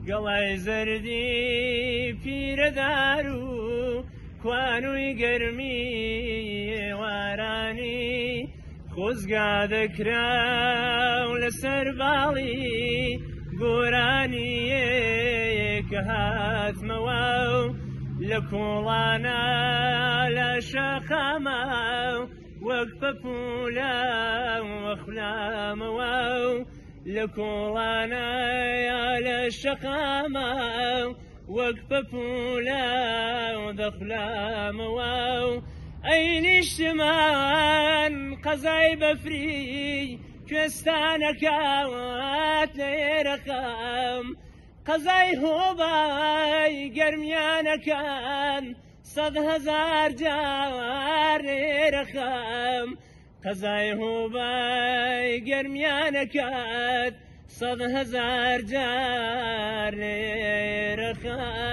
گەڵای زەردی پیرەدار و کوانووی گەرمی وارانی خۆزگا دەکراو لەسەر باڵی گۆرانیە کە هاتمەوە و لە کۆڵانە لە شەقامە وەک پەپوولە وەخلامەوە لە کۆڵانە لە شەقامە وەک پەپوولە دەخلامەوە ئەی نیشتمان قەزای بەفری کوێستانەکەوات لە ئێرەکەم قەزای هۆبای گەرمیانەکان 100,000 جار لە ئێرەکەم قەزای هۆبای گەرمیانەکات 100,000 جار لە ئێرەکەم